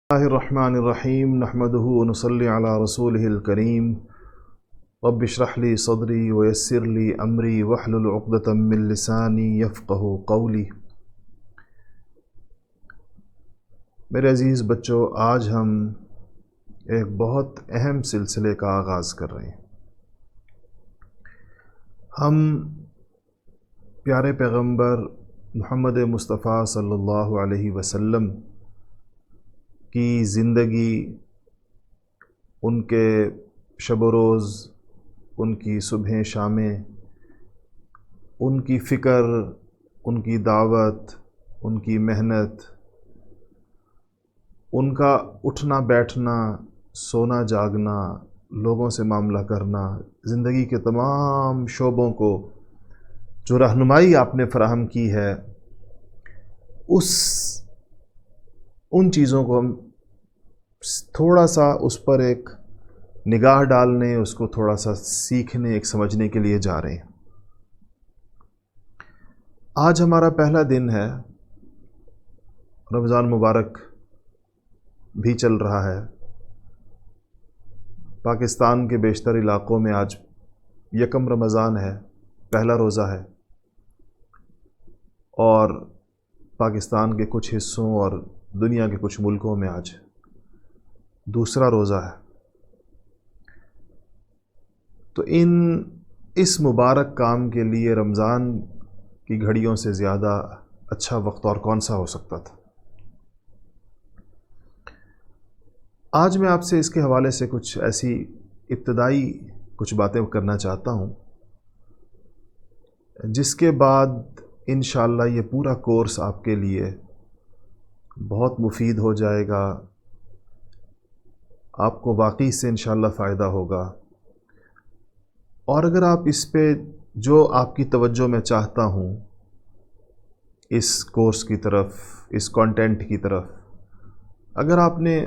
اللہ الرحمن الرحیم نحمده ونصلی علی رسولہ الکریم رب اشرح لی صدری ویسر لی امری واحلل عقدۃ من لسانی یفقہوا قولی۔ میرے عزیز بچوں، آج ہم ایک بہت اہم سلسلے کا آغاز کر رہے ہیں۔ ہم پیارے پیغمبر محمد مصطفیٰ صلی اللہ علیہ وسلم کی زندگی، ان کے شب و روز، ان کی صبحیں شامیں، ان کی فکر، ان کی دعوت، ان کی محنت، ان کا اٹھنا بیٹھنا، سونا جاگنا، لوگوں سے معاملہ کرنا، زندگی کے تمام شعبوں کو جو رہنمائی آپ نے فراہم کی ہے، ان چیزوں کو ہم تھوڑا سا اس پر ایک نگاہ ڈالنے، اس کو تھوڑا سا سیکھنے، ایک سمجھنے کے لیے جا رہے ہیں۔ آج ہمارا پہلا دن ہے، رمضان مبارک بھی چل رہا ہے۔ پاکستان کے بیشتر علاقوں میں آج یکم رمضان ہے، پہلا روزہ ہے، اور پاکستان کے کچھ حصوں اور دنیا کے کچھ ملکوں میں آج دوسرا روزہ ہے۔ تو اس مبارک کام کے لیے رمضان کی گھڑیوں سے زیادہ اچھا وقت اور کون سا ہو سکتا تھا۔ آج میں آپ سے اس کے حوالے سے کچھ ایسی ابتدائی کچھ باتیں کرنا چاہتا ہوں، جس کے بعد انشاءاللہ یہ پورا کورس آپ کے لیے بہت مفید ہو جائے گا، آپ کو واقعی سے انشاءاللہ فائدہ ہوگا۔ اور اگر آپ اس پہ جو آپ کی توجہ میں چاہتا ہوں، اس کورس کی طرف، اس کانٹینٹ کی طرف، اگر آپ نے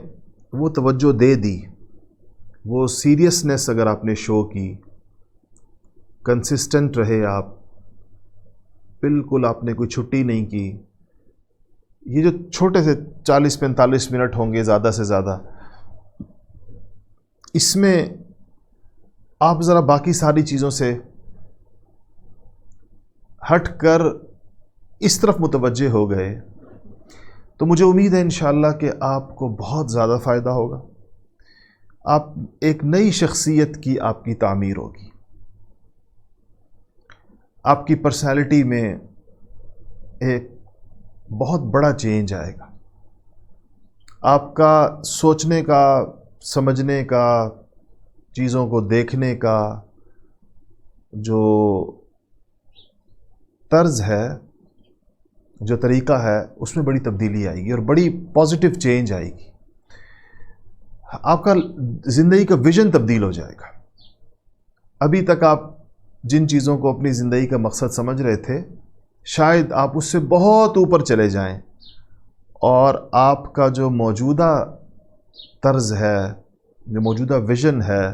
وہ توجہ دے دی، وہ سیریسنس اگر آپ نے شو کی، کنسسٹنٹ رہے آپ، بالکل آپ نے کوئی چھٹی نہیں کی، یہ جو چھوٹے سے 40-45 منٹ ہوں گے زیادہ سے زیادہ، اس میں آپ ذرا باقی ساری چیزوں سے ہٹ کر اس طرف متوجہ ہو گئے تو مجھے امید ہے انشاءاللہ کہ آپ کو بہت زیادہ فائدہ ہوگا۔ آپ ایک نئی شخصیت کی آپ کی تعمیر ہوگی، آپ کی پرسنالٹی میں ایک بہت بڑا چینج آئے گا، آپ کا سوچنے کا، سمجھنے کا، چیزوں کو دیکھنے کا جو طرز ہے، جو طریقہ ہے، اس میں بڑی تبدیلی آئے گی اور بڑی پازیٹیو چینج آئے گی۔ آپ کا زندگی کا ویژن تبدیل ہو جائے گا۔ ابھی تک آپ جن چیزوں کو اپنی زندگی کا مقصد سمجھ رہے تھے، شاید آپ اس سے بہت اوپر چلے جائیں، اور آپ کا جو موجودہ طرز ہے، جو موجودہ ویژن ہے،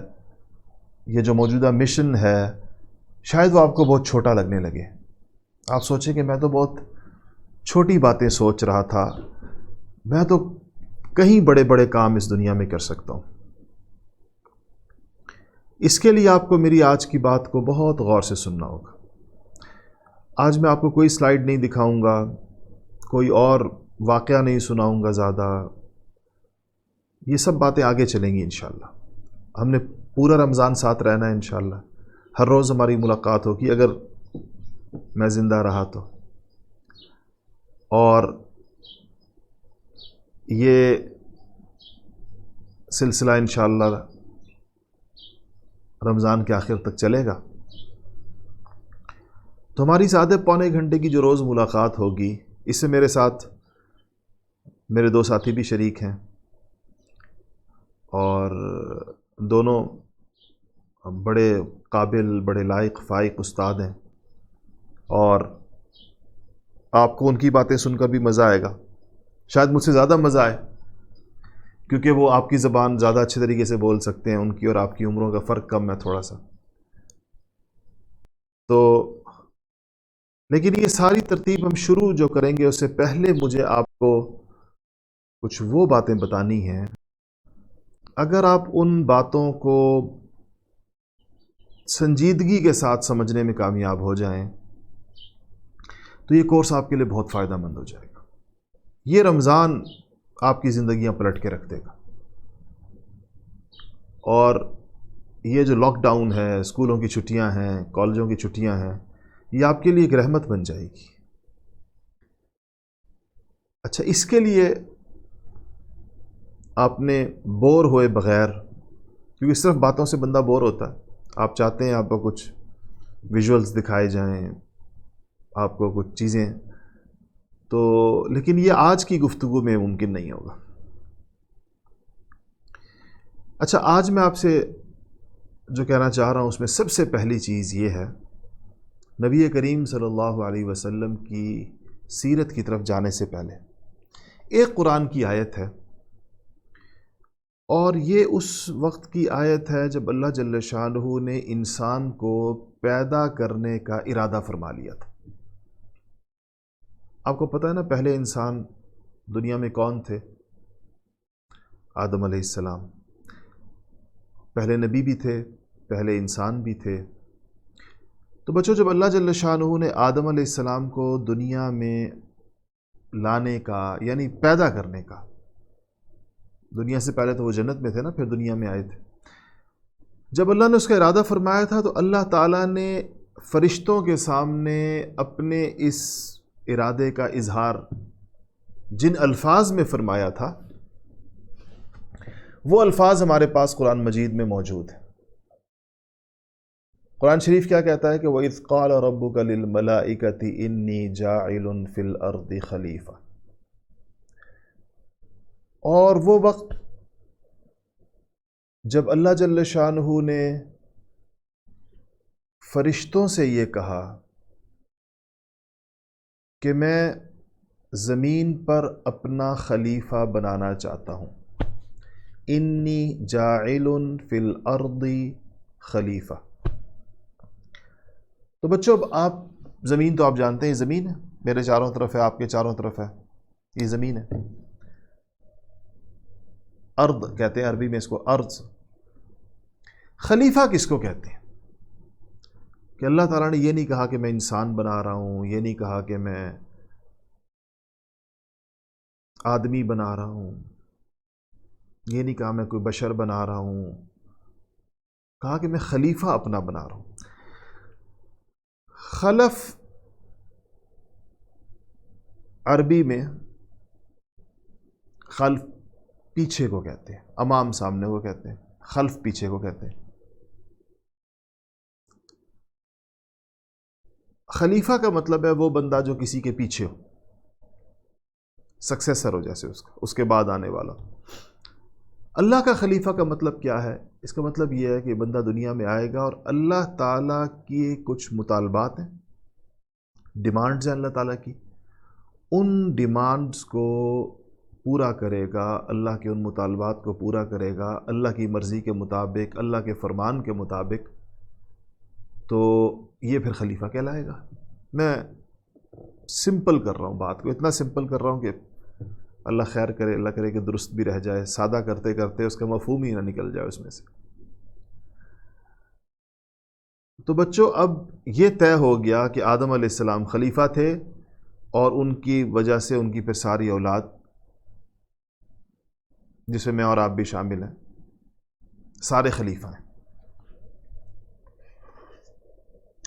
یہ جو موجودہ مشن ہے، شاید وہ آپ کو بہت چھوٹا لگنے لگے۔ آپ سوچیں کہ میں تو بہت چھوٹی باتیں سوچ رہا تھا، میں تو کہیں بڑے بڑے کام اس دنیا میں کر سکتا ہوں۔ اس کے لیے آپ کو میری آج کی بات کو بہت غور سے سننا ہوگا۔ آج میں آپ کو کوئی سلائیڈ نہیں دکھاؤں گا، کوئی اور واقعہ نہیں سناؤں گا زیادہ، یہ سب باتیں آگے چلیں گی انشاءاللہ۔ ہم نے پورا رمضان ساتھ رہنا ہے انشاءاللہ، ہر روز ہماری ملاقات ہوگی اگر میں زندہ رہا تو، اور یہ سلسلہ انشاءاللہ رمضان کے آخر تک چلے گا۔ تو ہماری سادہ پونے گھنٹے کی جو روز ملاقات ہوگی، اس سے میرے ساتھ میرے دو ساتھی بھی شریک ہیں، اور دونوں بڑے قابل، بڑے لائق فائق استاد ہیں، اور آپ کو ان کی باتیں سن کر بھی مزہ آئے گا، شاید مجھ سے زیادہ مزہ آئے، کیونکہ وہ آپ کی زبان زیادہ اچھے طریقے سے بول سکتے ہیں، ان کی اور آپ کی عمروں کا فرق کم ہے تھوڑا سا، تو لیکن یہ ساری ترتیب ہم شروع جو کریں گے، اس سے پہلے مجھے آپ کو کچھ وہ باتیں بتانی ہیں، اگر آپ ان باتوں کو سنجیدگی کے ساتھ سمجھنے میں کامیاب ہو جائیں تو یہ کورس آپ کے لیے بہت فائدہ مند ہو جائے گا۔ یہ رمضان آپ کی زندگیاں پلٹ کے رکھ دے گا، اور یہ جو لاک ڈاؤن ہے، اسکولوں کی چھٹیاں ہیں، کالجوں کی چھٹیاں ہیں، یہ آپ کے لیے ایک رحمت بن جائے گی۔ اچھا، اس کے لیے آپ نے بور ہوئے بغیر، کیونکہ صرف باتوں سے بندہ بور ہوتا ہے، آپ چاہتے ہیں آپ کو کچھ ویژولز دکھائے جائیں، آپ کو کچھ چیزیں، تو لیکن یہ آج کی گفتگو میں ممکن نہیں ہوگا۔ اچھا، آج میں آپ سے جو کہنا چاہ رہا ہوں اس میں سب سے پہلی چیز یہ ہے، نبی کریم صلی اللہ علیہ وسلم کی سیرت کی طرف جانے سے پہلے ایک قرآن کی آیت ہے، اور یہ اس وقت کی آیت ہے جب اللہ جل شانہ نے انسان کو پیدا کرنے کا ارادہ فرما لیا تھا۔ آپ کو پتہ ہے نا، پہلے انسان دنیا میں کون تھے؟ آدم علیہ السلام۔ پہلے نبی بھی تھے، پہلے انسان بھی تھے۔ تو بچوں، جب اللہ جل شانہ نے آدم علیہ السلام کو دنیا میں لانے کا، یعنی پیدا کرنے کا، دنیا سے پہلے تو وہ جنت میں تھے نا، پھر دنیا میں آئے تھے، جب اللہ نے اس کا ارادہ فرمایا تھا تو اللہ تعالیٰ نے فرشتوں کے سامنے اپنے اس ارادے کا اظہار جن الفاظ میں فرمایا تھا، وہ الفاظ ہمارے پاس قرآن مجید میں موجود ہیں۔ قرآن شریف کیا کہتا ہے کہ وَإِذْ قَالَ رَبُّكَ لِلْمَلَائِكَةِ إِنِّي جَاعِلٌ فِي الْأَرْضِ خَلِيفَةً، اور وہ وقت جب اللہ جل شانہ نے فرشتوں سے یہ کہا کہ میں زمین پر اپنا خلیفہ بنانا چاہتا ہوں، انی جاعل فی الارض خلیفہ۔ تو بچوں، اب آپ زمین تو آپ جانتے ہیں، زمین ہے، میرے چاروں طرف ہے، آپ کے چاروں طرف ہے، یہ زمین ہے۔ ارض کہتے ہیں عربی میں اس کو، ارض۔ خلیفہ کس کو کہتے ہیں؟ کہ اللہ تعالیٰ نے یہ نہیں کہا کہ میں انسان بنا رہا ہوں، یہ نہیں کہا کہ میں آدمی بنا رہا ہوں، یہ نہیں کہا میں کوئی بشر بنا رہا ہوں، کہا کہ میں خلیفہ اپنا بنا رہا ہوں۔ خلف عربی میں خلف پیچھے کو کہتے ہیں، امام سامنے کو کہتے ہیں، خلف پیچھے کو کہتے ہیں۔ خلیفہ کا مطلب ہے وہ بندہ جو کسی کے پیچھے ہو، سکسیسر ہو، جیسے اس کے بعد آنے والا۔ اللہ کا خلیفہ کا مطلب کیا ہے؟ اس کا مطلب یہ ہے کہ بندہ دنیا میں آئے گا اور اللہ تعالیٰ کی کچھ مطالبات ہیں، ڈیمانڈز ہیں اللہ تعالیٰ کی، ان ڈیمانڈز کو پورا کرے گا، اللہ کے ان مطالبات کو پورا کرے گا اللہ کی مرضی کے مطابق، اللہ کے فرمان کے مطابق، تو یہ پھر خلیفہ کہلائے گا۔ میں سمپل کر رہا ہوں بات کو، اتنا سمپل کر رہا ہوں کہ اللہ خیر کرے، اللہ کرے کہ درست بھی رہ جائے، سادہ کرتے کرتے اس کا مفہوم ہی نہ نکل جائے اس میں سے۔ تو بچوں، اب یہ طے ہو گیا کہ آدم علیہ السلام خلیفہ تھے، اور ان کی وجہ سے ان کی پھر ساری اولاد، جس میں اور آپ بھی شامل ہیں، سارے خلیفہ ہیں۔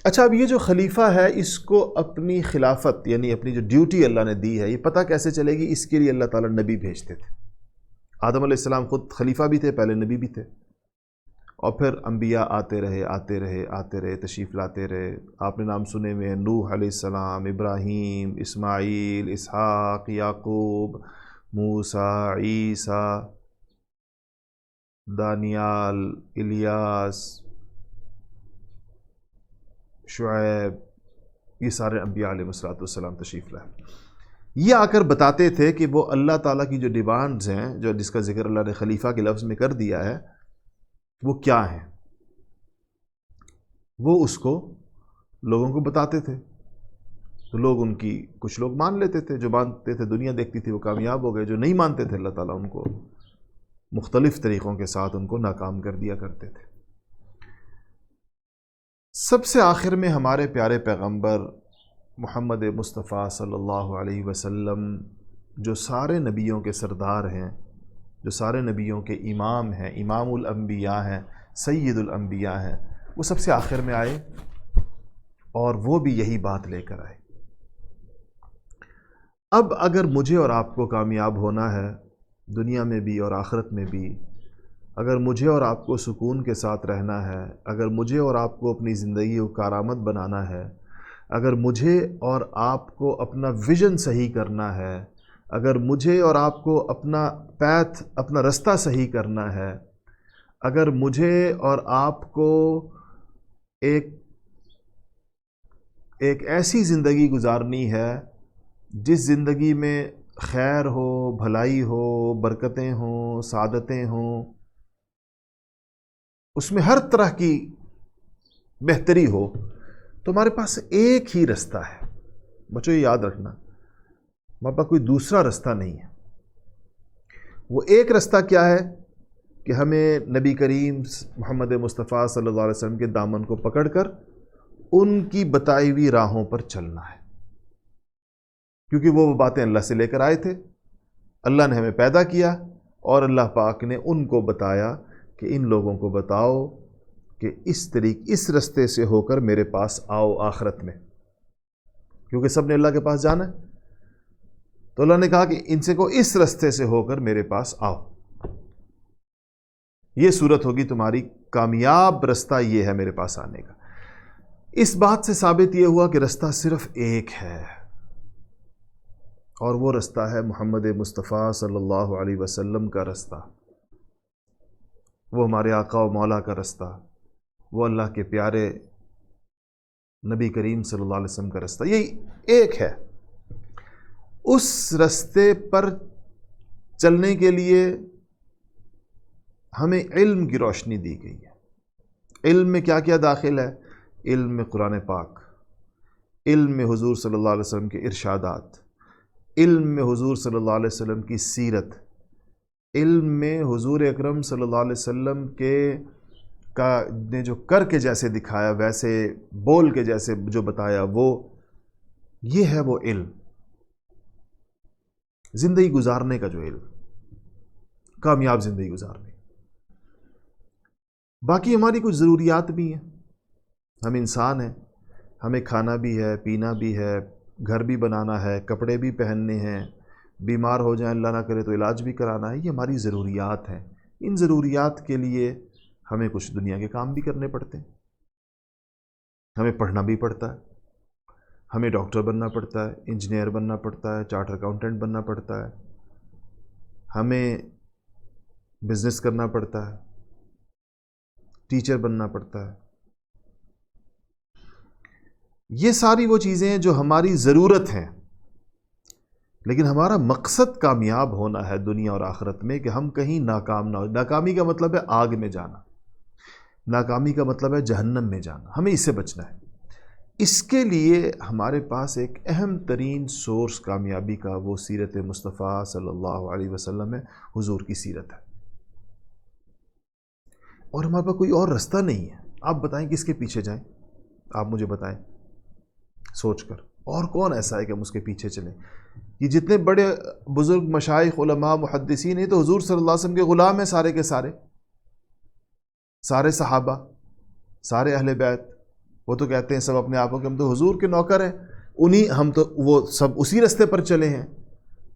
اچھا، اب یہ جو خلیفہ ہے اس کو اپنی خلافت، یعنی اپنی جو ڈیوٹی اللہ نے دی ہے، یہ پتہ کیسے چلے گی؟ اس کے لیے اللہ تعالیٰ نبی بھیجتے تھے۔ آدم علیہ السلام خود خلیفہ بھی تھے، پہلے نبی بھی تھے، اور پھر انبیاء آتے رہے آتے رہے آتے رہے، تشریف لاتے رہے۔ آپ نے نام سنے ہوئے ہیں، نوح علیہ السلام، ابراہیم، اسماعیل، اسحاق، یعقوب، موسیٰ، عیسیٰ، دانیال، الیاس، شعیب، یہ سارے انبیاء علیہ السلام تشریف لائے۔ یہ آ کر بتاتے تھے کہ وہ اللہ تعالیٰ کی جو ڈیمانڈز ہیں، جو جس کا ذکر اللہ نے خلیفہ کے لفظ میں کر دیا ہے، وہ کیا ہیں، وہ اس کو لوگوں کو بتاتے تھے۔ تو لوگ ان کی کچھ لوگ مان لیتے تھے، جو مانتے تھے دنیا دیکھتی تھی وہ کامیاب ہو گئے، جو نہیں مانتے تھے اللہ تعالیٰ ان کو مختلف طریقوں کے ساتھ ان کو ناکام کر دیا کرتے تھے۔ سب سے آخر میں ہمارے پیارے پیغمبر محمد مصطفیٰ صلی اللہ علیہ وسلم، جو سارے نبیوں کے سردار ہیں، جو سارے نبیوں کے امام ہیں، امام الانبیاء ہیں، سید الانبیاء ہیں، وہ سب سے آخر میں آئے اور وہ بھی یہی بات لے کر آئے۔ اب اگر مجھے اور آپ کو کامیاب ہونا ہے دنیا میں بھی اور آخرت میں بھی، اگر مجھے اور آپ کو سکون کے ساتھ رہنا ہے، اگر مجھے اور آپ کو اپنی زندگی کو کارآمد بنانا ہے، اگر مجھے اور آپ کو اپنا ویژن صحیح کرنا ہے، اگر مجھے اور آپ کو اپنا اپنا رستہ صحیح کرنا ہے، اگر مجھے اور آپ کو ایک ایسی زندگی گزارنی ہے جس زندگی میں خیر ہو، بھلائی ہو، برکتیں ہوں، سعادتیں ہوں، اس میں ہر طرح کی بہتری ہو، تو ہمارے پاس ایک ہی رستہ ہے۔ بچوں یہ یاد رکھنا، ہمارے پاس کوئی دوسرا رستہ نہیں ہے۔ وہ ایک رستہ کیا ہے کہ ہمیں نبی کریم محمد مصطفیٰ صلی اللہ علیہ وسلم کے دامن کو پکڑ کر ان کی بتائی ہوئی راہوں پر چلنا ہے، کیونکہ وہ باتیں اللہ سے لے کر آئے تھے، اللہ نے ہمیں پیدا کیا اور اللہ پاک نے ان کو بتایا کہ ان لوگوں کو بتاؤ کہ اس رستے سے ہو کر میرے پاس آؤ آخرت میں، کیونکہ سب نے اللہ کے پاس جانا ہے، تو اللہ نے کہا کہ ان سے کو اس رستے سے ہو کر میرے پاس آؤ۔ یہ صورت ہوگی تمہاری کامیاب، رستہ یہ ہے میرے پاس آنے کا۔ اس بات سے ثابت یہ ہوا کہ رستہ صرف ایک ہے، اور وہ رستہ ہے محمد مصطفیٰ صلی اللہ علیہ وسلم کا رستہ، وہ ہمارے آقا و مولا کا رستہ، وہ اللہ کے پیارے نبی کریم صلی اللہ علیہ وسلم کا رستہ، یہی ایک ہے۔ اس رستے پر چلنے کے لیے ہمیں علم کی روشنی دی گئی ہے۔ علم میں کیا کیا داخل ہے؟ علم میں قرآن پاک، علم میں حضور صلی اللہ علیہ وسلم کے ارشادات، علم میں حضور صلی اللہ علیہ وسلم کی سیرت، علم میں حضور اکرم صلی اللہ علیہ وسلم نے جو کر کے جیسے دکھایا، ویسے بول کے جیسے جو بتایا، یہ ہے وہ علم، زندگی گزارنے کا جو علم، کامیاب زندگی گزارنے۔ باقی ہماری کچھ ضروریات بھی ہیں، ہم انسان ہیں، ہمیں کھانا بھی ہے، پینا بھی ہے، گھر بھی بنانا ہے، کپڑے بھی پہننے ہیں، بیمار ہو جائیں اللہ نہ کرے تو علاج بھی کرانا ہے، یہ ہماری ضروریات ہیں۔ ان ضروریات کے لیے ہمیں کچھ دنیا کے کام بھی کرنے پڑتے ہیں، ہمیں پڑھنا بھی پڑتا ہے، ہمیں ڈاکٹر بننا پڑتا ہے، انجینئر بننا پڑتا ہے، چارٹر اکاؤنٹنٹ بننا پڑتا ہے، ہمیں بزنس کرنا پڑتا ہے، ٹیچر بننا پڑتا ہے۔ یہ ساری وہ چیزیں ہیں جو ہماری ضرورت ہیں، لیکن ہمارا مقصد کامیاب ہونا ہے دنیا اور آخرت میں، کہ ہم کہیں ناکام نہ ہو۔ ناکامی کا مطلب ہے آگ میں جانا، ناکامی کا مطلب ہے جہنم میں جانا، ہمیں اس سے بچنا ہے۔ اس کے لیے ہمارے پاس ایک اہم ترین سورس کامیابی کا وہ سیرت مصطفیٰ صلی اللہ علیہ وسلم ہے، حضور کی سیرت ہے، اور ہمارے پاس کوئی اور رستہ نہیں ہے۔ آپ بتائیں کس کے پیچھے جائیں؟ آپ مجھے بتائیں سوچ کر، اور کون ایسا ہے کہ ہم اس کے پیچھے چلیں؟ یہ جتنے بڑے بزرگ مشائخ، علماء، محدثین ہیں تو حضور صلی اللہ علیہ وسلم کے غلام ہیں، سارے کے سارے، سارے صحابہ، سارے اہل بیت۔ وہ تو کہتے ہیں سب اپنے آپ کو کہ ہم تو حضور کے نوکر ہیں، ہم تو وہ سب اسی رستے پر چلے ہیں،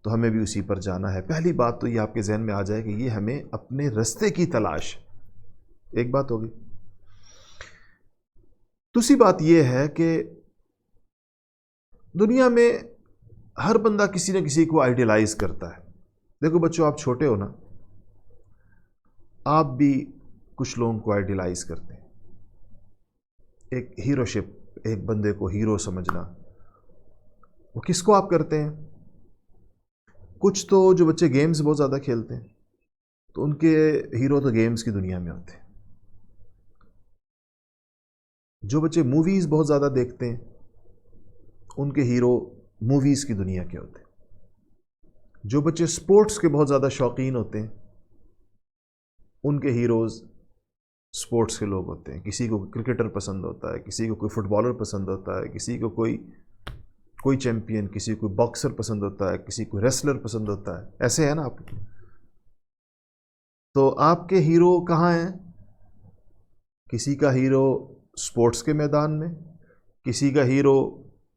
تو ہمیں بھی اسی پر جانا ہے۔ پہلی بات تو یہ آپ کے ذہن میں آ جائے کہ یہ ہمیں اپنے رستے کی تلاش، ایک بات ہوگی۔ دوسری بات یہ ہے کہ دنیا میں ہر بندہ کسی نہ کسی کو آئیڈیلائز کرتا ہے۔ دیکھو بچوں، آپ چھوٹے ہو نا، آپ بھی کچھ لوگوں کو آئیڈیلائز کرتے ہیں، ایک ہیرو شپ، ایک بندے کو ہیرو سمجھنا۔ وہ کس کو آپ کرتے ہیں؟ کچھ تو جو بچے گیمز بہت زیادہ کھیلتے ہیں تو ان کے ہیرو تو گیمز کی دنیا میں ہوتے ہیں۔ جو بچے موویز بہت زیادہ دیکھتے ہیں ان کے ہیرو موویز کی دنیا کے ہوتے ہیں. جو بچے سپورٹس کے بہت زیادہ شوقین ہوتے ہیں ان کے ہیروز سپورٹس کے لوگ ہوتے ہیں. کسی کو کرکٹر پسند ہوتا ہے, کسی کو کوئی فٹ بالر پسند ہوتا ہے, کسی کو کوئی چیمپئن, کسی کو باکسر پسند ہوتا ہے, کسی کو ریسلر پسند ہوتا ہے. ایسے ہے نا آپ. تو آپ کے ہیرو کہاں ہیں؟ کسی کا ہیرو سپورٹس کے میدان میں, کسی کا ہیرو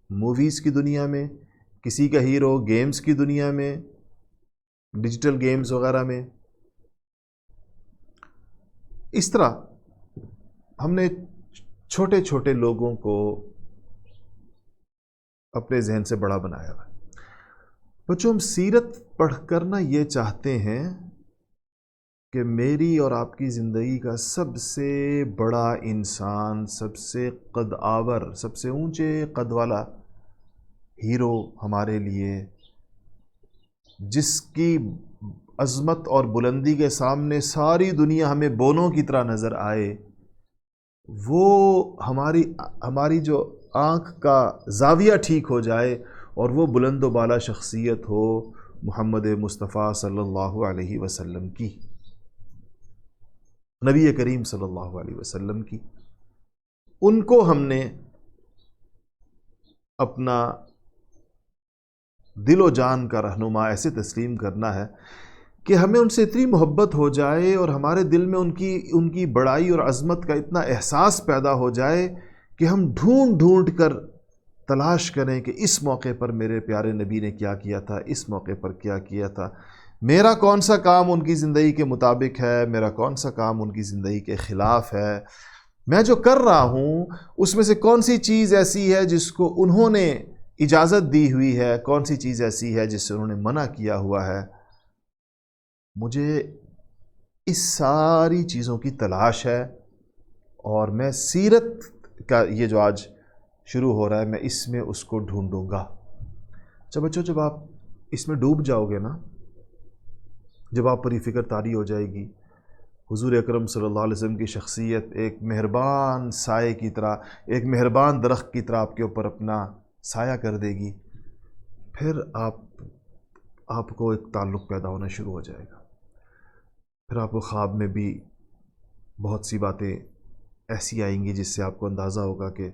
موویز کی دنیا میں, کسی کا ہیرو گیمز کی دنیا میں, ڈیجیٹل گیمز وغیرہ میں. اس طرح ہم نے چھوٹے چھوٹے لوگوں کو اپنے ذہن سے بڑا بنایا ہوا. بچوں, ہم سیرت پڑھ کر نہ یہ چاہتے ہیں کہ میری اور آپ کی زندگی کا سب سے بڑا انسان, سب سے قد آور, سب سے اونچے قد والا ہیرو ہمارے لیے, جس کی عظمت اور بلندی کے سامنے ساری دنیا ہمیں بونوں کی طرح نظر آئے, وہ ہماری جو آنکھ کا زاویہ ٹھیک ہو جائے اور وہ بلند و بالا شخصیت ہو محمد مصطفیٰ صلی اللہ علیہ وسلم کی, نبی کریم صلی اللہ علیہ وسلم کی. ان کو ہم نے اپنا دل و جان کا رہنما ایسے تسلیم کرنا ہے کہ ہمیں ان سے اتنی محبت ہو جائے اور ہمارے دل میں ان کی بڑائی اور عظمت کا اتنا احساس پیدا ہو جائے کہ ہم ڈھونڈ ڈھونڈ کر تلاش کریں کہ اس موقع پر میرے پیارے نبی نے کیا کیا تھا, اس موقع پر کیا کیا تھا, میرا کون سا کام ان کی زندگی کے مطابق ہے, میرا کون سا کام ان کی زندگی کے خلاف ہے, میں جو کر رہا ہوں اس میں سے کون سی چیز ایسی ہے جس کو انہوں نے اجازت دی ہوئی ہے, کون سی چیز ایسی ہے جس سے انہوں نے منع کیا ہوا ہے. مجھے اس ساری چیزوں کی تلاش ہے اور میں سیرت کا یہ جو آج شروع ہو رہا ہے میں اس میں اس کو ڈھونڈوں گا. اچھا بچوں, جب آپ اس میں ڈوب جاؤ گے نا, جب آپ پر یہ فکر طاری ہو جائے گی, حضور اکرم صلی اللہ علیہ وسلم کی شخصیت ایک مہربان سائے کی طرح, ایک مہربان درخت کی طرح آپ کے اوپر اپنا سایہ کر دے گی, پھر آپ کو ایک تعلق پیدا ہونا شروع ہو جائے گا. پھر آپ کو خواب میں بھی بہت سی باتیں ایسی آئیں گی جس سے آپ کو اندازہ ہوگا کہ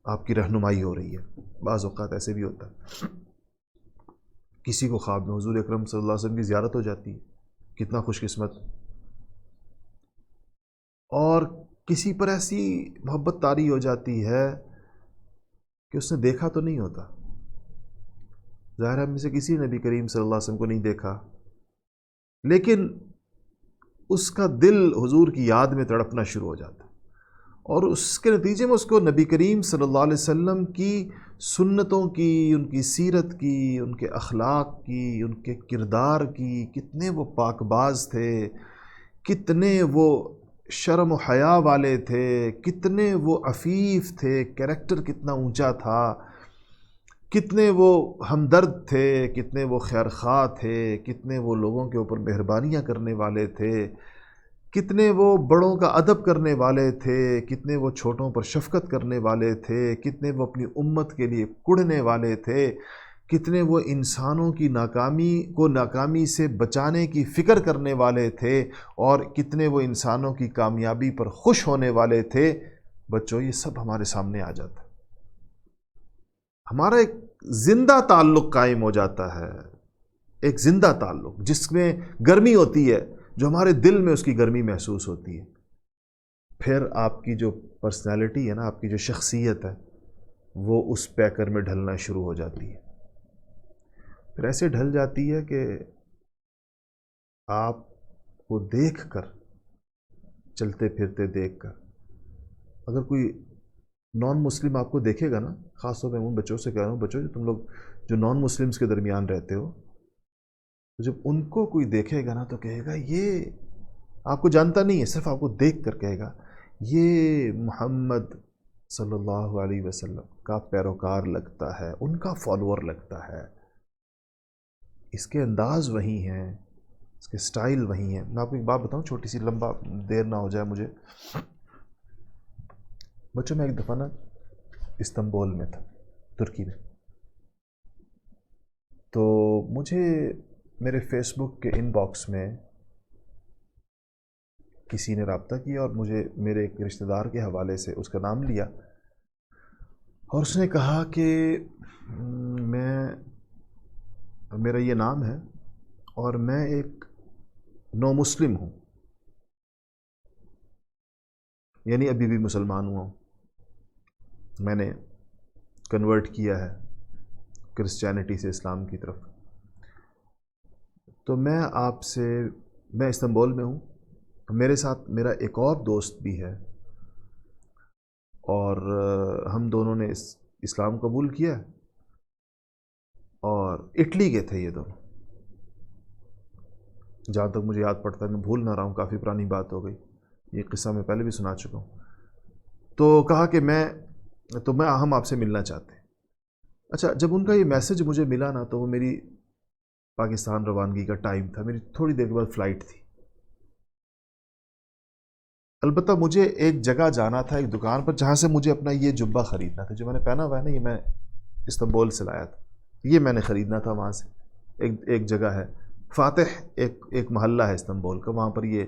آپ کی رہنمائی ہو رہی ہے. بعض اوقات ایسے بھی ہوتا ہے, کسی کو خواب میں حضور اکرم صلی اللہ علیہ وسلم کی زیارت ہو جاتی ہے, کتنا خوش قسمت. اور کسی پر ایسی محبت طاری ہو جاتی ہے کہ اس نے دیکھا تو نہیں ہوتا, ظاہر ہم میں سے کسی نبی کریم صلی اللہ علیہ وسلم کو نہیں دیکھا, لیکن اس کا دل حضور کی یاد میں تڑپنا شروع ہو جاتا, اور اس کے نتیجے میں اس کو نبی کریم صلی اللہ علیہ وسلم کی سنتوں کی, ان کی سیرت کی, ان کے اخلاق کی, ان کے کردار کی, کتنے وہ پاک باز تھے, کتنے وہ شرم و حیا والے تھے, کتنے وہ عفیف تھے, کریکٹر کتنا اونچا تھا, کتنے وہ ہمدرد تھے, کتنے وہ خیرخواہ تھے, کتنے وہ لوگوں کے اوپر مہربانیاں کرنے والے تھے, کتنے وہ بڑوں کا ادب کرنے والے تھے, کتنے وہ چھوٹوں پر شفقت کرنے والے تھے, کتنے وہ اپنی امت کے لیے کڑنے والے تھے, کتنے وہ انسانوں کی ناکامی سے بچانے کی فکر کرنے والے تھے, اور کتنے وہ انسانوں کی کامیابی پر خوش ہونے والے تھے. بچوں, یہ سب ہمارے سامنے آ جاتا ہے, ہمارا ایک زندہ تعلق قائم ہو جاتا ہے, ایک زندہ تعلق جس میں گرمی ہوتی ہے, جو ہمارے دل میں اس کی گرمی محسوس ہوتی ہے. پھر آپ کی جو پرسنالٹی ہے نا, آپ کی جو شخصیت ہے, وہ اس پیکر میں ڈھلنا شروع ہو جاتی ہے. پھر ایسے ڈھل جاتی ہے کہ آپ کو دیکھ کر, چلتے پھرتے دیکھ کر, اگر کوئی نان مسلم آپ کو دیکھے گا نا, خاص طور پہ ان بچوں سے کہہ رہا ہوں, بچوں جو تم لوگ جو نان مسلمس کے درمیان رہتے ہو, تو جب ان کو کوئی دیکھے گا نا تو کہے گا یہ آپ کو جانتا نہیں ہے, صرف آپ کو دیکھ کر کہے گا یہ محمد صلی اللہ علیہ وسلم کا پیروکار لگتا ہے, ان کا فالوور لگتا ہے, اس کے انداز وہی ہیں, اس کے سٹائل وہی ہیں. میں آپ کو ایک بات بتاؤں, چھوٹی سی, لمبا دیر نہ ہو جائے مجھے. بچوں, میں ایک دفعہ نا استنبول میں تھا, ترکی میں. تو مجھے میرے فیس بک کے ان باکس میں کسی نے رابطہ کیا اور مجھے میرے ایک رشتہ دار کے حوالے سے اس کا نام لیا اور اس نے کہا کہ میرا یہ نام ہے اور میں ایک نو مسلم ہوں، یعنی ابھی بھی مسلمان ہوا ہوں، میں نے کنورٹ کیا ہے کرسچینٹی سے اسلام کی طرف. تو میں استنبول میں ہوں، میرے ساتھ میرا ایک اور دوست بھی ہے اور ہم دونوں نے اسلام قبول کیا اور اٹلی کے تھے یہ دونوں، جہاں تک مجھے یاد پڑتا ہے، میں بھول نہ رہا ہوں، کافی پرانی بات ہو گئی، یہ قصہ میں پہلے بھی سنا چکا ہوں. تو کہا کہ ہم آپ سے ملنا چاہتے ہیں. اچھا، جب ان کا یہ میسج مجھے ملا نا تو وہ میری پاکستان روانگی کا ٹائم تھا، میری تھوڑی دیر کے بعد فلائٹ تھی. البتہ مجھے ایک جگہ جانا تھا، ایک دکان پر، جہاں سے مجھے اپنا یہ جبہ خریدنا تھا جو میں نے پہنا ہوا ہے نا، یہ میں استنبول سے لایا تھا، یہ میں نے خریدنا تھا وہاں سے. ایک جگہ ہے فاتح، ایک محلہ ہے استنبول کا، وہاں پر یہ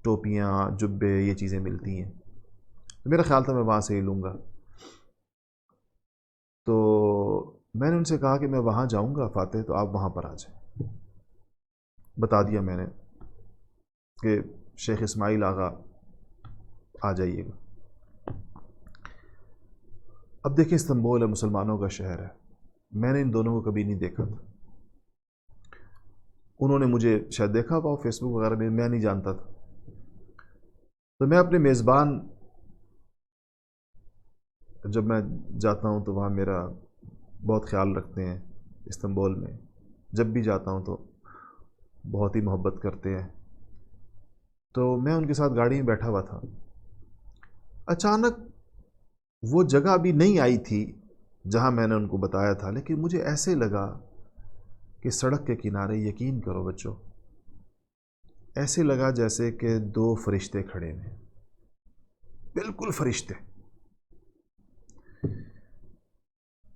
ٹوپیاں، جبے، یہ چیزیں ملتی ہیں. میرا خیال تھا میں وہاں سے ہی لوں گا. تو میں نے ان سے کہا کہ میں وہاں جاؤں گا فاتح، تو آپ وہاں پر آ جائیں. بتا دیا میں نے کہ شیخ اسماعیل آغا آ جائیے گا. اب دیکھیں، استنبول ہے، مسلمانوں کا شہر ہے، میں نے ان دونوں کو کبھی نہیں دیکھا تھا. انہوں نے مجھے شاید دیکھا ہوا فیس بک وغیرہ میں نہیں جانتا تھا. تو میں اپنے میزبان جب میں جاتا ہوں تو وہاں میرا بہت خیال رکھتے ہیں. استنبول میں جب بھی جاتا ہوں تو بہت ہی محبت کرتے ہیں. تو میں ان کے ساتھ گاڑی میں بیٹھا ہوا تھا، اچانک وہ جگہ ابھی نہیں آئی تھی جہاں میں نے ان کو بتایا تھا، لیکن مجھے ایسے لگا کہ سڑک کے کنارے، یقین کرو بچوں، ایسے لگا جیسے کہ دو فرشتے کھڑے ہیں، بالکل فرشتے.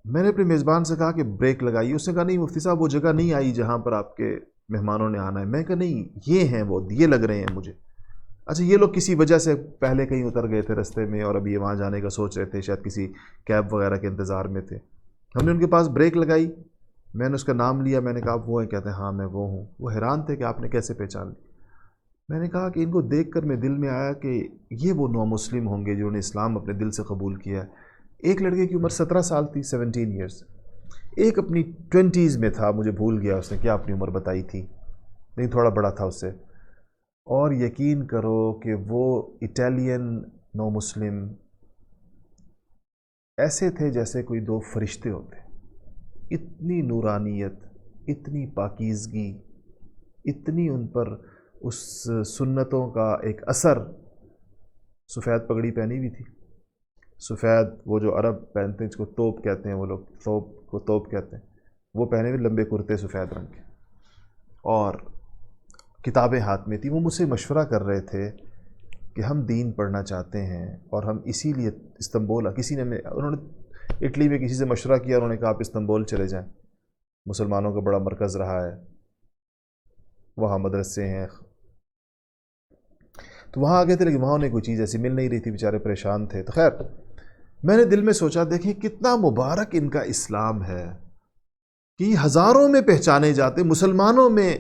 میں نے اپنے میزبان سے کہا کہ بریک لگائیے. اس نے کہا نہیں مفتی صاحب، وہ جگہ نہیں آئی جہاں پر آپ کے مہمانوں نے آنا ہے. میں کہا نہیں، یہ ہیں وہ، یہ لگ رہے ہیں مجھے. اچھا، یہ لوگ کسی وجہ سے پہلے کہیں اتر گئے تھے رستے میں اور ابھی وہاں جانے کا سوچ رہے تھے، شاید کسی کیب وغیرہ کے انتظار میں تھے. ہم نے ان کے پاس بریک لگائی، میں نے اس کا نام لیا، میں نے کہا آپ وہ ہیں؟ کہتے ہیں ہاں میں وہ ہوں. وہ حیران تھے کہ آپ نے کیسے پہچان لی. میں نے کہا کہ ان کو دیکھ کر میں دل میں آیا کہ یہ وہ نو مسلم ہوں گے جنہوں نے اسلام اپنے دل سے قبول کیا ہے. ایک لڑکے کی عمر 17 سال تھی، 17 ایئرس. ایک اپنی 20s میں تھا، مجھے بھول گیا اس نے کیا اپنی عمر بتائی تھی، نہیں تھوڑا بڑا تھا اس سے. اور یقین کرو کہ وہ اٹالین نو مسلم ایسے تھے جیسے کوئی دو فرشتے ہوتے. اتنی نورانیت، اتنی پاکیزگی، اتنی ان پر اس سنتوں کا ایک اثر. سفید پگڑی پہنی ہوئی تھی، سفید، وہ جو عرب پہنتے ہیں جس کو توپ کہتے ہیں، وہ لوگ توپ کو توپ کہتے ہیں، وہ پہنے ہوئے لمبے کرتے سفید رنگ کے، اور کتابیں ہاتھ میں تھی. وہ مجھ سے مشورہ کر رہے تھے کہ ہم دین پڑھنا چاہتے ہیں اور ہم اسی لیے استنبول، انہوں نے اٹلی میں کسی سے مشورہ کیا، انہوں نے کہا آپ استنبول چلے جائیں، مسلمانوں کا بڑا مرکز رہا ہے، وہاں مدرسے ہیں. تو وہاں آ گئے تھے، لیکن وہاں انہیں کوئی چیز ایسی مل نہیں رہی تھی، بیچارے پریشان تھے. تو خیر، میں نے دل میں سوچا دیکھیں کتنا مبارک ان کا اسلام ہے کہ ہزاروں میں پہچانے جاتے، مسلمانوں میں،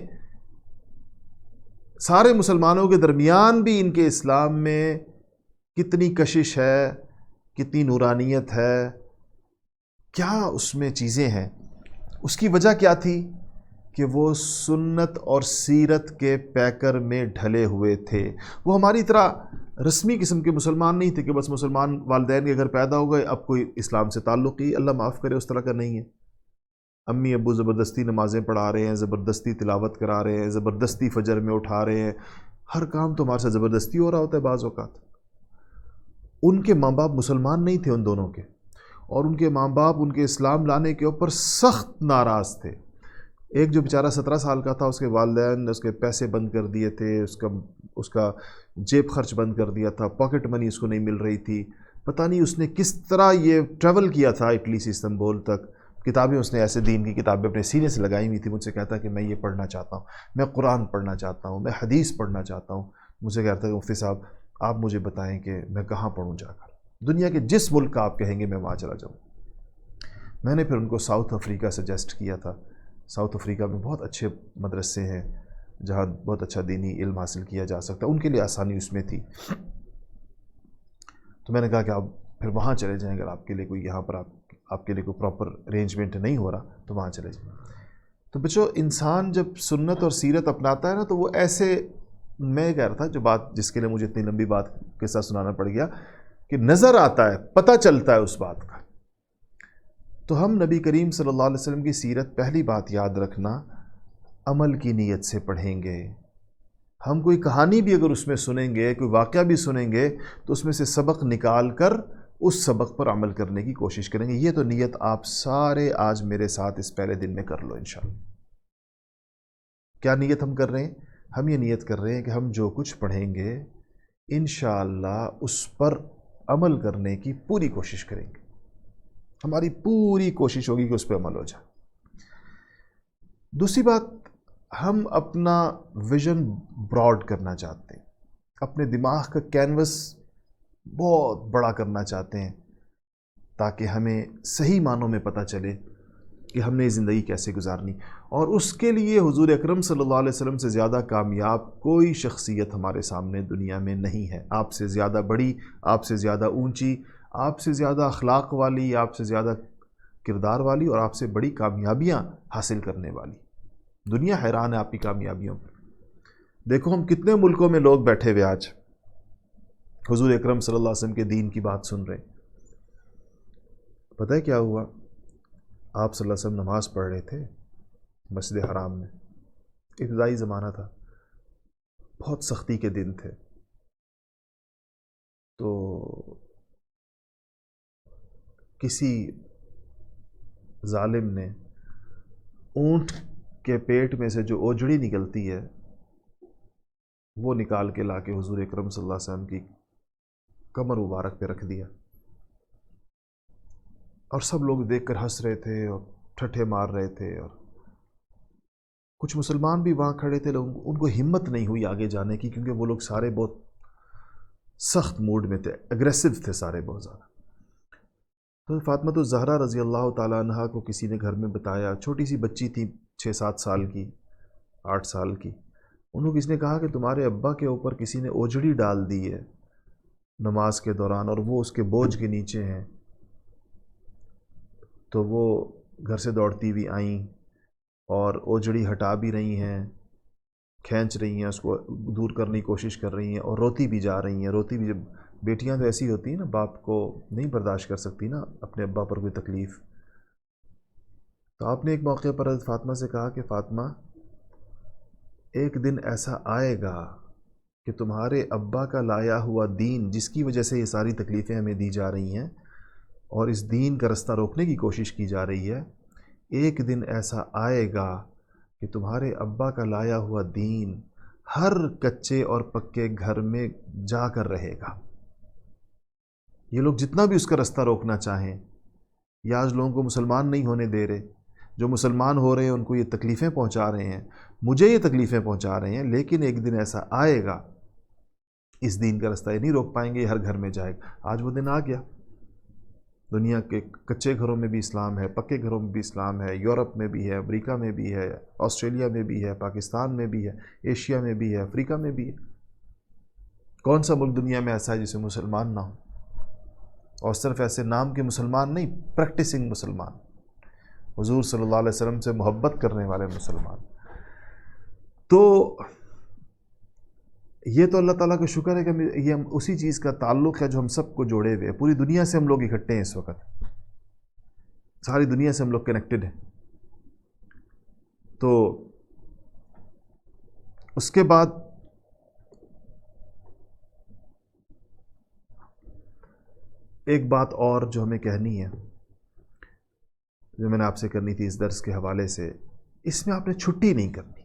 سارے مسلمانوں کے درمیان بھی ان کے اسلام میں کتنی کشش ہے، کتنی نورانیت ہے، کیا اس میں چیزیں ہیں. اس کی وجہ کیا تھی کہ وہ سنت اور سیرت کے پیکر میں ڈھلے ہوئے تھے. وہ ہماری طرح رسمی قسم کے مسلمان نہیں تھے کہ بس مسلمان والدین کے گھر پیدا ہو گئے، اب کوئی اسلام سے تعلق ہی، اللہ معاف کرے، اس طرح کا نہیں ہے. امی ابو زبردستی نمازیں پڑھا رہے ہیں، زبردستی تلاوت کرا رہے ہیں، زبردستی فجر میں اٹھا رہے ہیں، ہر کام تو ہمارے ساتھ زبردستی ہو رہا ہوتا ہے بعض اوقات. ان کے ماں باپ مسلمان نہیں تھے ان دونوں کے، اور ان کے ماں باپ ان کے اسلام لانے کے اوپر سخت ناراض تھے. ایک جو بیچارہ 17 سال کا تھا، اس کے والدین نے اس کے پیسے بند کر دیے تھے، اس کا جیب خرچ بند کر دیا تھا، پاکٹ منی اس کو نہیں مل رہی تھی. پتہ نہیں اس نے کس طرح یہ ٹریول کیا تھا اٹلی سے استنبول تک. کتابیں اس نے ایسے دین کی کتابیں اپنے سینے سے لگائی ہوئی تھی. مجھ سے کہتا کہ میں یہ پڑھنا چاہتا ہوں, میں قرآن پڑھنا چاہتا ہوں, میں حدیث پڑھنا چاہتا ہوں. مجھ سے کہتا کہ مفتی صاحب آپ مجھے بتائیں کہ میں کہاں پڑھوں جا کر, دنیا کے جس ملک کا آپ کہیں گے میں وہاں چلا جاؤں. میں نے پھر ان کو ساؤتھ افریقہ سجیسٹ کیا تھا. ساؤتھ افریقہ میں بہت اچھے مدرسے ہیں جہاں بہت اچھا دینی علم حاصل کیا جا سکتا ہے, ان کے لیے آسانی اس میں تھی. تو میں نے کہا کہ آپ پھر وہاں چلے جائیں, اگر آپ کے لیے کوئی یہاں پر آپ کے لیے کوئی پراپر ارینجمنٹ نہیں ہو رہا تو وہاں چلے جائیں. تو بچو انسان جب سنت اور سیرت اپناتا ہے نا تو وہ ایسے, میں کہہ رہا تھا جو بات جس کے لیے مجھے اتنی لمبی بات قصہ سنانا پڑ گیا, کہ نظر آتا ہے, پتہ چلتا ہے اس بات کا. تو ہم نبی کریم صلی اللہ علیہ وسلم کی سیرت پہلی بات یاد رکھنا عمل کی نیت سے پڑھیں گے. ہم کوئی کہانی بھی اگر اس میں سنیں گے, کوئی واقعہ بھی سنیں گے, تو اس میں سے سبق نکال کر اس سبق پر عمل کرنے کی کوشش کریں گے. یہ تو نیت آپ سارے آج میرے ساتھ اس پہلے دن میں کر لو انشاءاللہ. کیا نیت ہم کر رہے ہیں؟ ہم یہ نیت کر رہے ہیں کہ ہم جو کچھ پڑھیں گے انشاءاللہ اس پر عمل کرنے کی پوری کوشش کریں گے. ہماری پوری کوشش ہوگی کہ اس پہ عمل ہو جائے. دوسری بات, ہم اپنا ویژن براڈ کرنا چاہتے ہیں, اپنے دماغ کا کینوس بہت بڑا کرنا چاہتے ہیں تاکہ ہمیں صحیح معنوں میں پتہ چلے کہ ہم نے زندگی کیسے گزارنی. اور اس کے لیے حضور اکرم صلی اللہ علیہ وسلم سے زیادہ کامیاب کوئی شخصیت ہمارے سامنے دنیا میں نہیں ہے. آپ سے زیادہ بڑی, آپ سے زیادہ اونچی, آپ سے زیادہ اخلاق والی, آپ سے زیادہ کردار والی, اور آپ سے بڑی کامیابیاں حاصل کرنے والی. دنیا حیران ہے آپ کی کامیابیوں پر. دیکھو ہم کتنے ملکوں میں لوگ بیٹھے ہوئے آج حضور اکرم صلی اللہ علیہ وسلم کے دین کی بات سن رہے ہیں. پتہ ہے کیا ہوا؟ آپ صلی اللہ علیہ وسلم نماز پڑھ رہے تھے مسجد حرام میں. ابتدائی زمانہ تھا, بہت سختی کے دن تھے. تو کسی ظالم نے اونٹ کے پیٹ میں سے جو اوجڑی نکلتی ہے وہ نکال کے لا کے حضور اکرم صلی اللہ علیہ وسلم کی کمر مبارک پہ رکھ دیا. اور سب لوگ دیکھ کر ہنس رہے تھے اور ٹھٹھے مار رہے تھے. اور کچھ مسلمان بھی وہاں کھڑے تھے, ان کو ہمت نہیں ہوئی آگے جانے کی, کیونکہ وہ لوگ سارے بہت سخت موڈ میں تھے, اگریسو تھے سارے بہت زیادہ. تو فاطمہ الزہرا رضی اللہ تعالیٰ عنہا کو کسی نے گھر میں بتایا, چھوٹی سی بچی تھی 6-7 سال کی, 8 سال کی. انہوں کسی نے کہا کہ تمہارے ابا کے اوپر کسی نے اوجڑی ڈال دی ہے نماز کے دوران, اور وہ اس کے بوجھ کے نیچے ہیں. تو وہ گھر سے دوڑتی ہوئی آئیں اور اوجڑی ہٹا بھی رہی ہیں, کھینچ رہی ہیں, اس کو دور کرنے کی کوشش کر رہی ہیں, اور روتی بھی جا رہی ہیں. روتی بھی, جب بیٹیاں تو ایسی ہوتی ہیں نا, باپ کو نہیں برداشت کر سکتی نا اپنے ابا پر کوئی تکلیف. تو آپ نے ایک موقع پر حضرت فاطمہ سے کہا کہ فاطمہ ایک دن ایسا آئے گا کہ تمہارے ابا کا لایا ہوا دین, جس کی وجہ سے یہ ساری تکلیفیں ہمیں دی جا رہی ہیں اور اس دین کا رستہ روکنے کی کوشش کی جا رہی ہے, ایک دن ایسا آئے گا کہ تمہارے ابا کا لایا ہوا دین ہر کچے اور پکے گھر میں جا کر رہے گا. یہ لوگ جتنا بھی اس کا رستہ روکنا چاہیں, یا آج لوگوں کو مسلمان نہیں ہونے دے رہے, جو مسلمان ہو رہے ہیں ان کو یہ تکلیفیں پہنچا رہے ہیں, مجھے یہ تکلیفیں پہنچا رہے ہیں, لیکن ایک دن ایسا آئے گا اس دین کا رستہ یہ نہیں روک پائیں گے, یہ ہر گھر میں جائے گا. آج وہ دن آ گیا. دنیا کے کچے گھروں میں بھی اسلام ہے, پکے گھروں میں بھی اسلام ہے, یورپ میں بھی ہے, امریکہ میں بھی ہے, آسٹریلیا میں بھی ہے, پاکستان میں بھی ہے, ایشیا میں بھی ہے, افریقہ میں بھی ہے. کون سا ملک دنیا میں ایسا ہے جسے مسلمان نہ ہو؟ اور صرف ایسے نام کے مسلمان نہیں, پریکٹسنگ مسلمان, حضور صلی اللہ علیہ وسلم سے محبت کرنے والے مسلمان. تو یہ تو اللہ تعالیٰ کا شکر ہے کہ یہ ہم اسی چیز کا تعلق ہے جو ہم سب کو جوڑے ہوئے. پوری دنیا سے ہم لوگ اکٹھے ہیں اس وقت, ساری دنیا سے ہم لوگ کنیکٹڈ ہیں. تو اس کے بعد ایک بات اور جو ہمیں کہنی ہے, جو میں نے آپ سے کرنی تھی اس درس کے حوالے سے, اس میں آپ نے چھٹی نہیں کرنی.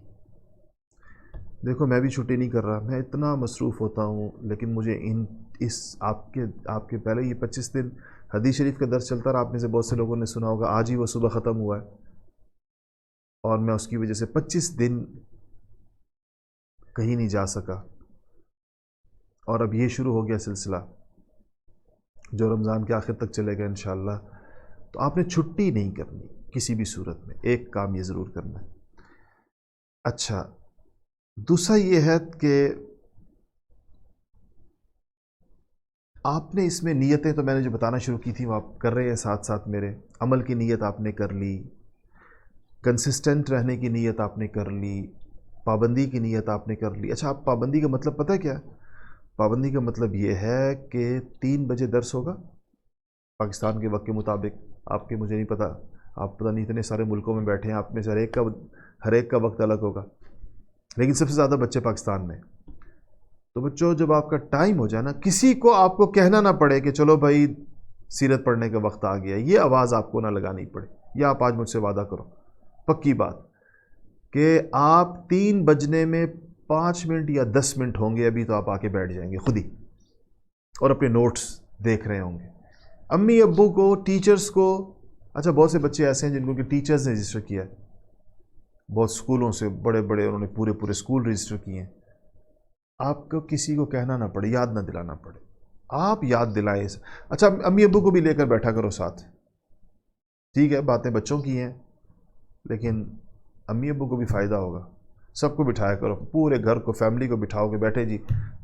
دیکھو میں بھی چھٹی نہیں کر رہا، میں اتنا مصروف ہوتا ہوں، لیکن مجھے آپ کے پہلے یہ 25 دن حدیث شریف کا درس چلتا رہا، آپ میں سے بہت سے لوگوں نے سنا ہوگا، آج ہی وہ صبح ختم ہوا ہے، اور میں اس کی وجہ سے 25 دن کہیں نہیں جا سکا، اور اب یہ شروع ہو گیا سلسلہ جو رمضان کے آخر تک چلے گا انشاءاللہ۔ تو آپ نے چھٹی نہیں کرنی کسی بھی صورت میں، ایک کام یہ ضرور کرنا ہے۔ اچھا، دوسرا یہ ہے کہ آپ نے اس میں نیتیں تو میں نے جو بتانا شروع کی تھی وہ آپ کر رہے ہیں ساتھ ساتھ، میرے عمل کی نیت آپ نے کر لی، کنسسٹنٹ رہنے کی نیت آپ نے کر لی، پابندی کی نیت آپ نے کر لی۔ اچھا، آپ پابندی کا مطلب پتہ کیا ہے؟ پابندی کا مطلب یہ ہے کہ 3 بجے درس ہوگا پاکستان کے وقت کے مطابق، آپ کے مجھے نہیں پتہ، آپ پتہ نہیں اتنے سارے ملکوں میں بیٹھے ہیں، آپ میں سے ہر ایک کا وقت الگ ہوگا، لیکن سب سے زیادہ بچے پاکستان میں۔ تو بچوں، جب آپ کا ٹائم ہو جائے نا، کسی کو آپ کو کہنا نہ پڑے کہ چلو بھائی سیرت پڑھنے کا وقت آ گیا، یہ آواز آپ کو نہ لگانی پڑے، یا آپ آج مجھ سے وعدہ کرو پکی بات کہ آپ 3 بجنے میں 5 منٹ یا 10 منٹ ہوں گے، ابھی تو آپ آ کے بیٹھ جائیں گے خود ہی، اور اپنے نوٹس دیکھ رہے ہوں گے، امی ابو کو، ٹیچرز کو۔ اچھا، بہت سے بچے ایسے ہیں جن کو کہ ٹیچرز نے رجسٹر کیا ہے، بہت اسکولوں سے بڑے بڑے انہوں نے پورے اسکول رجسٹر کیے ہیں، آپ کو کسی کو کہنا نہ پڑے، یاد نہ دلانا پڑے، آپ یاد دلائیں۔ اچھا، امی ابو کو بھی لے کر بیٹھا کرو ساتھ، ٹھیک ہے، باتیں بچوں کی ہیں لیکن امی ابو کو بھی فائدہ ہوگا، سب کو بٹھایا کرو، پورے گھر کو، فیملی کو بٹھاؤ کے بیٹھے جی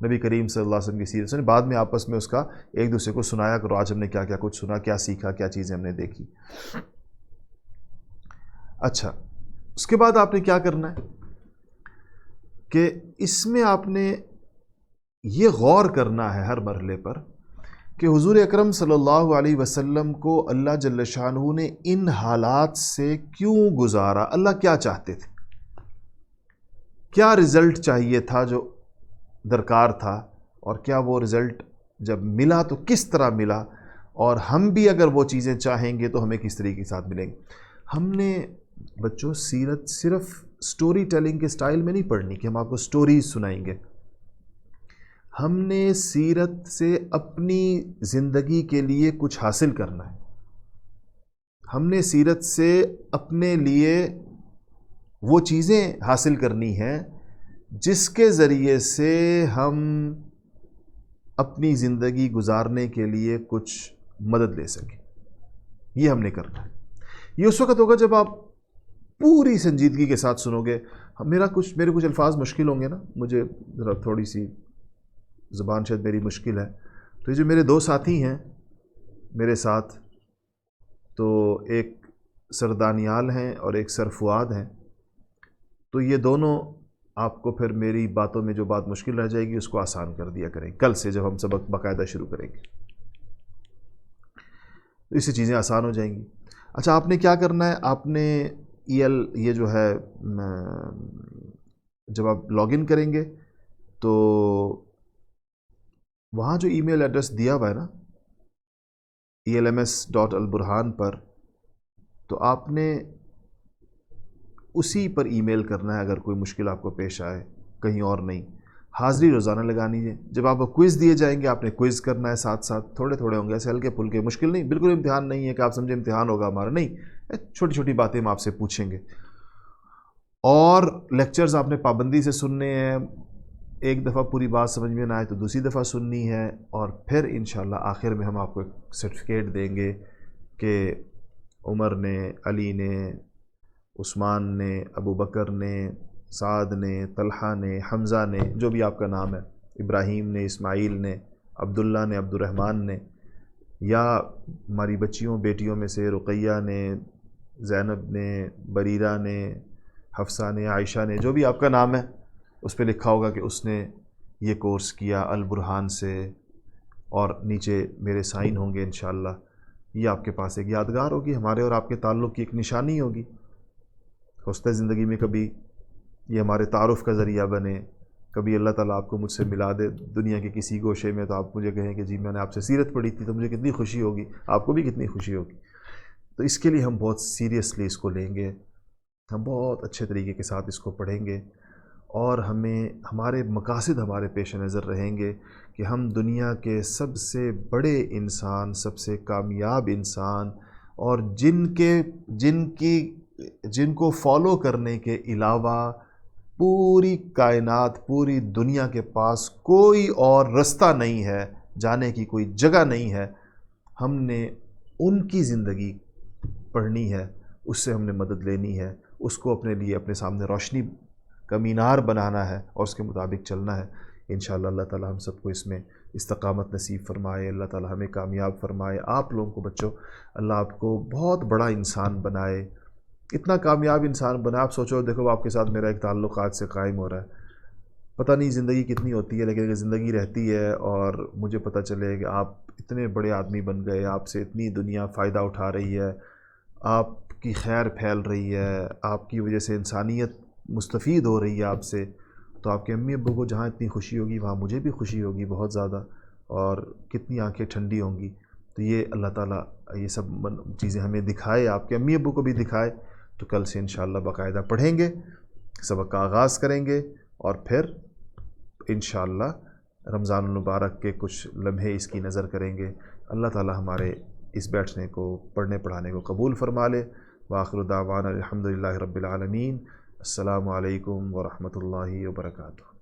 نبی کریم صلی اللہ علیہ وسلم کی سیرت سنیں، بعد میں آپس میں اس کا ایک دوسرے کو سنایا کرو، آج ہم نے کیا کیا کچھ سنا، کیا سیکھا، کیا چیزیں ہم نے دیکھی۔ اچھا، اس کے بعد آپ نے کیا کرنا ہے کہ اس میں آپ نے یہ غور کرنا ہے ہر مرحلے پر کہ حضور اکرم صلی اللہ علیہ وسلم کو اللہ جل شانہ نے ان حالات سے کیوں گزارا، اللہ کیا چاہتے تھے، کیا رزلٹ چاہیے تھا جو درکار تھا، اور کیا وہ رزلٹ جب ملا تو کس طرح ملا، اور ہم بھی اگر وہ چیزیں چاہیں گے تو ہمیں کس طریقے کے ساتھ ملیں گے۔ ہم نے بچوں سیرت صرف سٹوری ٹیلنگ کے سٹائل میں نہیں پڑھنی کہ ہم آپ کو سٹوریز سنائیں گے، ہم نے سیرت سے اپنی زندگی کے لیے کچھ حاصل کرنا ہے، ہم نے سیرت سے اپنے لیے وہ چیزیں حاصل کرنی ہیں جس کے ذریعے سے ہم اپنی زندگی گزارنے کے لیے کچھ مدد لے سکیں، یہ ہم نے کرنا ہے۔ یہ اس وقت ہوگا جب آپ پوری سنجیدگی کے ساتھ سنو گے۔ میرے کچھ الفاظ مشکل ہوں گے نا، مجھے ذرا تھوڑی سی زبان شاید میری مشکل ہے، تو یہ جو میرے 2 ساتھی ہیں میرے ساتھ، تو ایک سر دانیال ہیں اور ایک سر فؤاد ہیں، تو یہ دونوں آپ کو پھر میری باتوں میں جو بات مشکل رہ جائے گی اس کو آسان کر دیا کریں، کل سے جب ہم سبق باقاعدہ شروع کریں گے تو اس سے چیزیں آسان ہو جائیں گی۔ اچھا، آپ نے کیا کرنا ہے، آپ نے یہ جو ہے جب آپ لاگ ان کریں گے تو وہاں جو ای میل ایڈریس دیا ہوا ہے نا elms.alburhan پر، تو آپ نے اسی پر ای میل کرنا ہے اگر کوئی مشکل آپ کو پیش آئے، کہیں اور نہیں۔ حاضری روزانہ لگانی ہے، جب آپ کو کوئز دیے جائیں گے آپ نے کوئز کرنا ہے، ساتھ ساتھ تھوڑے تھوڑے ہوں گے، ایسے ہلکے پھلکے، مشکل نہیں، بالکل امتحان نہیں ہے کہ آپ سمجھے امتحان ہوگا ہمارا، نہیں، چھوٹی چھوٹی باتیں ہم آپ سے پوچھیں گے، اور لیکچرز آپ نے پابندی سے سننے ہیں، ایک دفعہ پوری بات سمجھ میں نہ آئے تو دوسری دفعہ سننی ہے، اور پھر انشاءاللہ آخر میں ہم آپ کو ایک سرٹیفکیٹ دیں گے کہ عمر نے، علی نے، عثمان نے، ابو بکر نے، سعد نے، طلحہ نے، حمزہ نے، جو بھی آپ کا نام ہے، ابراہیم نے، اسماعیل نے، عبداللہ نے، عبد الرحمن نے، یا ہماری بچیوں بیٹیوں میں سے رقیہ نے، زینب نے، بریرہ نے، حفصہ نے، عائشہ نے، جو بھی آپ کا نام ہے اس پہ لکھا ہوگا کہ اس نے یہ کورس کیا البرہان سے، اور نیچے میرے سائن ہوں گے انشاءاللہ۔ یہ آپ کے پاس ایک یادگار ہوگی، ہمارے اور آپ کے تعلق کی ایک نشانی ہوگی، ہو سکتا ہے زندگی میں کبھی یہ ہمارے تعارف کا ذریعہ بنے، کبھی اللہ تعالیٰ آپ کو مجھ سے ملا دے دنیا کے کسی گوشے میں، تو آپ مجھے کہیں کہ جی میں نے آپ سے سیرت پڑھی تھی، تو مجھے کتنی خوشی ہوگی، آپ کو بھی کتنی خوشی ہوگی۔ تو اس کے لیے ہم بہت سیریسلی اس کو لیں گے، ہم بہت اچھے طریقے کے ساتھ اس کو پڑھیں گے، اور ہمیں ہمارے مقاصد ہمارے پیش نظر رہیں گے کہ ہم دنیا کے سب سے بڑے انسان، سب سے کامیاب انسان، اور جن کو فالو کرنے کے علاوہ پوری کائنات، پوری دنیا کے پاس کوئی اور رستہ نہیں ہے، جانے کی کوئی جگہ نہیں ہے، ہم نے ان کی زندگی پڑھنی ہے، اس سے ہم نے مدد لینی ہے، اس کو اپنے لیے اپنے سامنے روشنی کا مینار بنانا ہے اور اس کے مطابق چلنا ہے۔ انشاءاللہ اللہ تعالی ہم سب کو اس میں استقامت نصیب فرمائے، اللہ تعالی ہمیں کامیاب فرمائے، آپ لوگوں کو بچوں اللہ آپ کو بہت بڑا انسان بنائے، اتنا کامیاب انسان بنا۔ آپ سوچو، دیکھو آپ کے ساتھ میرا ایک تعلقات سے قائم ہو رہا ہے، پتہ نہیں زندگی کتنی ہوتی ہے، لیکن اگر زندگی رہتی ہے اور مجھے پتہ چلے کہ آپ اتنے بڑے آدمی بن گئے، آپ سے اتنی دنیا فائدہ اٹھا رہی ہے، آپ کی خیر پھیل رہی ہے، آپ کی وجہ سے انسانیت مستفید ہو رہی ہے آپ سے، تو آپ کے امی ابو کو جہاں اتنی خوشی ہوگی وہاں مجھے بھی خوشی ہوگی بہت زیادہ، اور کتنی آنکھیں ٹھنڈی ہوں گی۔ تو یہ اللہ تعالیٰ یہ سب چیزیں ہمیں دکھائے، آپ کے امی ابو کو بھی دکھائے، تو کل سے انشاءاللہ باقاعدہ پڑھیں گے، سبق کا آغاز کریں گے، اور پھر انشاءاللہ رمضان المبارک کے کچھ لمحے اس کی نظر کریں گے۔ اللہ تعالیٰ ہمارے اس بیٹھنے کو، پڑھنے پڑھانے کو قبول فرما لے۔ وآخر دعوانا الحمدللہ رب العالمین۔ السلام علیکم ورحمۃ اللہ وبرکاتہ۔